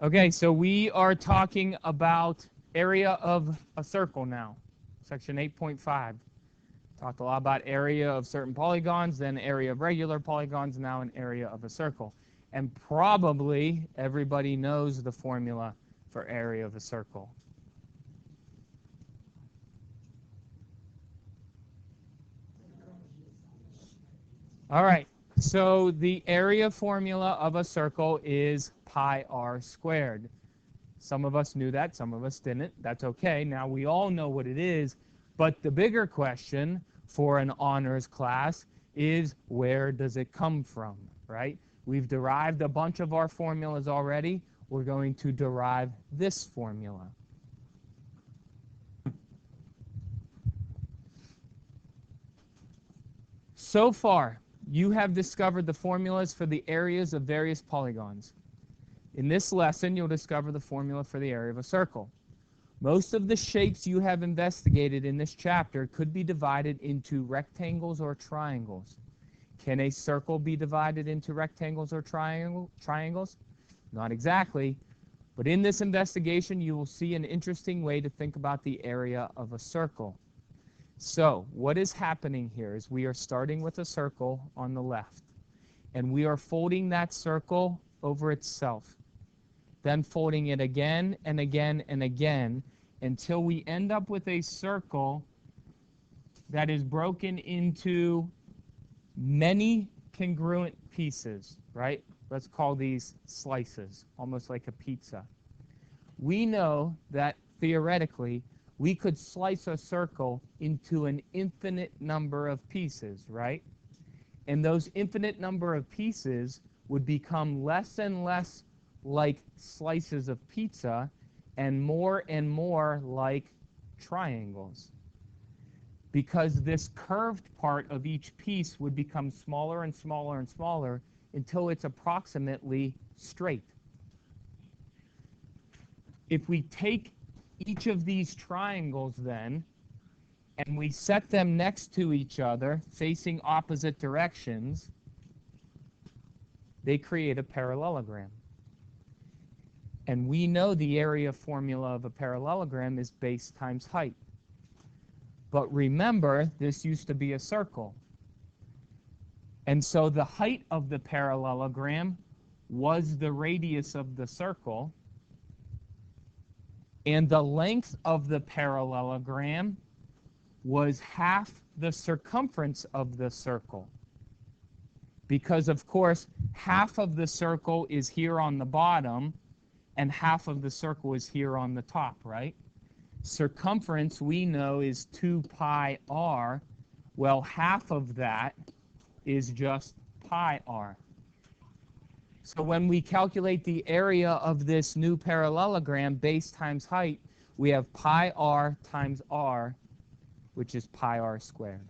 Okay, so we are talking about area of a circle now. Section 8.5. Talked a lot about area of certain polygons, then area of regular polygons, now an area of a circle. And probably everybody knows the formula for area of a circle. All right, so the area formula of a circle is pi r squared. Some of us knew that, some of us didn't. That's okay. Now we all know what it is, but the bigger question for an honors class is where does it come from, right? We've derived a bunch of our formulas already. We're going to derive this formula. So far, you have discovered the formulas for the areas of various polygons. In this lesson, you'll discover the formula for the area of a circle. Most of the shapes you have investigated in this chapter could be divided into rectangles or triangles. Can a circle be divided into rectangles or triangles? Not exactly, but in this investigation you will see an interesting way to think about the area of a circle. So what is happening here is we are starting with a circle on the left, and we are folding that circle over itself, then folding it again and again and again until we end up with a circle that is broken into many congruent pieces, right? Let's call these slices, almost like a pizza. We know that theoretically we could slice a circle into an infinite number of pieces, right? And those infinite number of pieces would become less and less like slices of pizza and more like triangles, because this curved part of each piece would become smaller and smaller and smaller until it's approximately straight. If we take each of these triangles then and we set them next to each other facing opposite directions, they create a parallelogram. And we know the area formula of a parallelogram is base times height. But remember, this used to be a circle. And so the height of the parallelogram was the radius of the circle, and the length of the parallelogram was half the circumference of the circle. Because, of course, half of the circle is here on the bottom, and half of the circle is here on the top, right? Circumference, we know, is 2 pi r. Well, half of that is just pi r. So when we calculate the area of this new parallelogram, base times height, we have pi r times r, which is pi r squared.